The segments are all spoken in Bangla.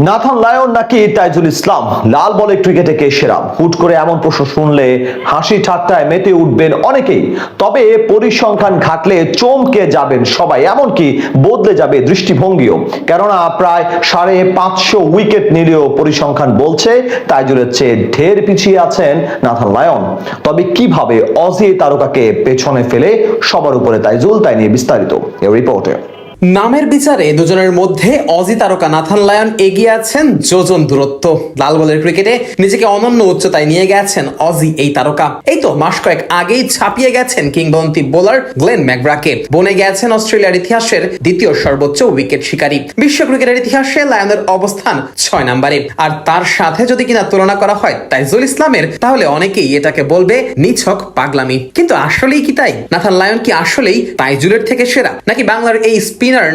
নাথান লায়ন নাকি তাইজুল ইসলাম, লাল বলে ক্রিকেটে কে সেরা? হুট করে এমন প্রশ্ন শুনলে হাসি ঠাট্টায় মেতে উঠবেন অনেকেই, তবে পরিসংখ্যান ঘাটলে চমকে যাবেন সবাই, এমনকি বদলে যাবে দৃষ্টিভঙ্গিও। কেননা প্রায় 550 উইকেট নিলেও পরিসংখ্যান বলছে তাইজুলের চেয়ে ঢের পিছিয়ে আছেন নাথান লায়ন। তবে কিভাবে অজি তারকাকে পেছনে ফেলে সবার উপরে তাইজুল, তাই নিয়ে বিস্তারিত এই রিপোর্টে। নামের বিচারে দুজনের মধ্যে অজি তারকা নাথান লায়ন এগিয়ে আছেন যোজন দূরত্ব। লাল বলের ক্রিকেটে নিজেকে অনন্য উচ্চতায় নিয়ে গেছেন অজি এই তারকা। এই তো মাস কয়েক আগেই ছাপিয়ে গেছেন কিংবদন্তি বোলার গ্লেন ম্যাকগ্রাকে, বনে গেছেন অস্ট্রেলিয়ার ইতিহাসের দ্বিতীয় সর্বোচ্চ উইকেট শিকারী। বিশ্ব ক্রিকেটের ইতিহাসে লায়নের অবস্থান 6 নম্বরে। আর তার সাথে যদি কিনা তুলনা করা হয় তাইজুল ইসলামের, তাহলে অনেকেই এটাকে বলবে নিছক পাগলামি। কিন্তু আসলেই কি তাই? নাথান লায়ন কি আসলেই তাইজুলের থেকে সেরা, নাকি বাংলার এই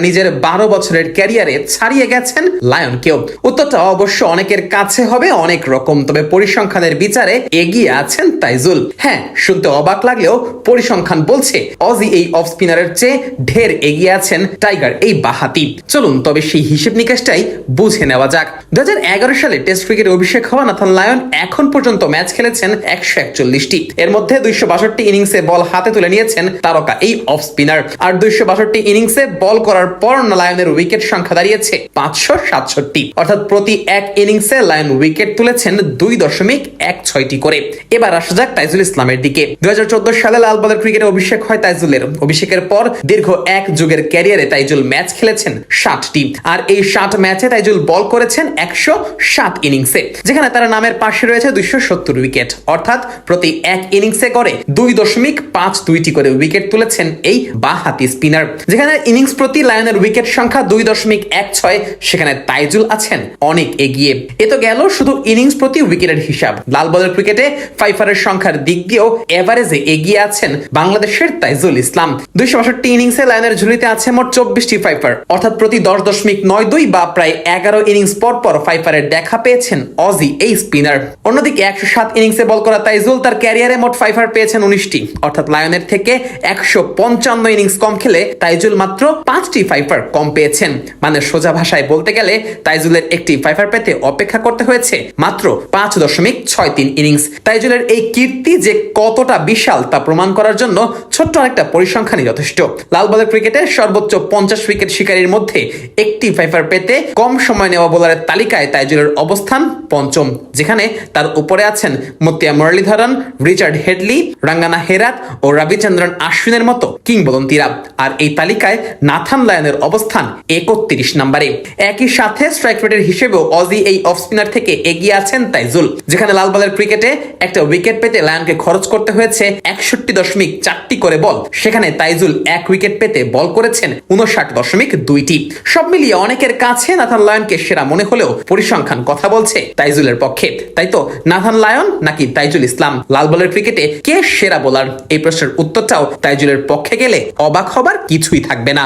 নিজের 12 বছরের ক্যারিয়ারে ছাড়িয়ে গেছেন লায়নকেও? উত্তরটা অবশ্য অনেকের কাছে হবে অনেক রকম, তবে পরিসংখ্যানের বিচারে এগিয়ে আছেন তাইজুল। হ্যাঁ, শুনতে অবাক লাগলেও পরিসংখ্যান বলছে অজি এই অফ স্পিনারের চেয়ে ঢের এগিয়ে আছেন টাইগার এই বাহাতি। চলুন তবে সেই হিসেব নিকেশটাই বুঝে নেওয়া যাক। 2011 সালে টেস্ট ক্রিকেটে অভিষেক হওয়া নাথান লায়ন এখন পর্যন্ত ম্যাচ খেলেছেন 141টি। এর মধ্যে 262 ইনিংসে বল হাতে তুলে নিয়েছেন তারকা এই অফ স্পিনার। আর 262 ইনিংসে বল করার পর লায়নের উইকেট সংখ্যা দাঁড়িয়েছে 567। অর্থাৎ প্রতি এক ইনিংসে লায়ন উইকেট তুলেছেন 2.16টি করে। এবার আসা যাক তাইজুল ইসলামের দিকে। 2014 সালে লাল বলের ক্রিকেটে অভিষেক হয় তাইজুলের। অভিষেকের পর দীর্ঘ এক যুগের ক্যারিয়ারে তাইজুল ম্যাচ খেলেছেন 60টি। আর এই 60 ম্যাচে তাইজুল বল করেছেন 107 ইনিংসে, যেখানে তার নামের পাশে রয়েছে 270 উইকেট। অর্থাৎ প্রতি এক ইনিংসে করে 2.52টি করে উইকেট তুলেছেন এই বাঁহাতি স্পিনার। যেখানে ইনিংস প্রতি লায়নের উইকেট সংখ্যা 2.16, সেখানে তাইজুল আছেন অনেক এগিয়ে। এ তো গেল শুধু ইনিংস প্রতি উইকেটের হিসাব। লাল বলের ক্রিকেটে ফাইফারের সংখ্যার দিক দিয়েও এভারেজে এগিয়ে আছেন বাংলাদেশের তাইজুল ইসলাম। 262 ইনিংসে লায়নের ঝুলিতে আছে মোট 24টি ফাইফার, অর্থাৎ প্রতি 10.92 বা প্রায় 11 ইনিংস পর পর ফাইফারের দেখা পেয়েছেন অজি এই স্পিনার। অন্যদিকে 107 ইনিংসে বল করা তাইজুল তার ক্যারিয়ারে মোট ফাইফার পেয়েছেন 19টি, অর্থাৎ লায়নের থেকে 155 ইনিংস কম খেলে তাইজুল মাত্র 5টি ফাইফার কম পেয়েছেন। মানে সোজা ভাষায় বলতে গেলে তাইজুলের একটি ফাইফার পেতে অপেক্ষা করতে হয়েছে মাত্র 5.63 ইনিংস। তাইজুলের এই কীর্তি যে কতটা বিশাল তা প্রমাণ করার জন্য ছোট্ট একটা পরিসংখ্যানই যথেষ্ট। লাল বলের ক্রিকেটে সর্বোচ্চ 50 উইকেট শিকারীর মধ্যে একটি ফাইফার পেতে কম সময় নেওয়া বোলারের তালিকায় তাইজুলের অবস্থান পঞ্চম, যেখানে তার উপরে আছেন মতিয়া মুরলীধরন, রিচার্ড হেডলি, রাঙ্গানা হেরাত ও রবিচন্দ্রন আশ্বিনের মতো কিংবদন্তিরা। আর এই তালিকায় নাথান লায়নের অবস্থান 31 নম্বরে। একই সাথে স্ট্রাইক রেটের হিসেবেও অজি এই অফ স্পিনার থেকে এগিয়ে আছেন তাইজুল। যেখানে লাল বলের ক্রিকেটে একটা উইকেট পেতে লায়নকে খরচ করতে হয়েছে 61.4টি করে বল, সেখানে তাইজুল এক উইকেট পেতে বল করেছেন 59.2টি। সব মিলিয়ে অনেকের কাছে নাথান লায়নকে সেরা মনে হলেও পরিসংখ্যান কথা বলছে তাইজুলের পক্ষে। তাই তো নাথান লায়ন নাকি তাইজুল ইসলাম, লাল বলের ক্রিকেটে কে সেরা বোলার? এই প্রশ্নের উত্তরটাও তাইজুলের পক্ষে গেলে অবাক হবার কিছুই থাকবে না।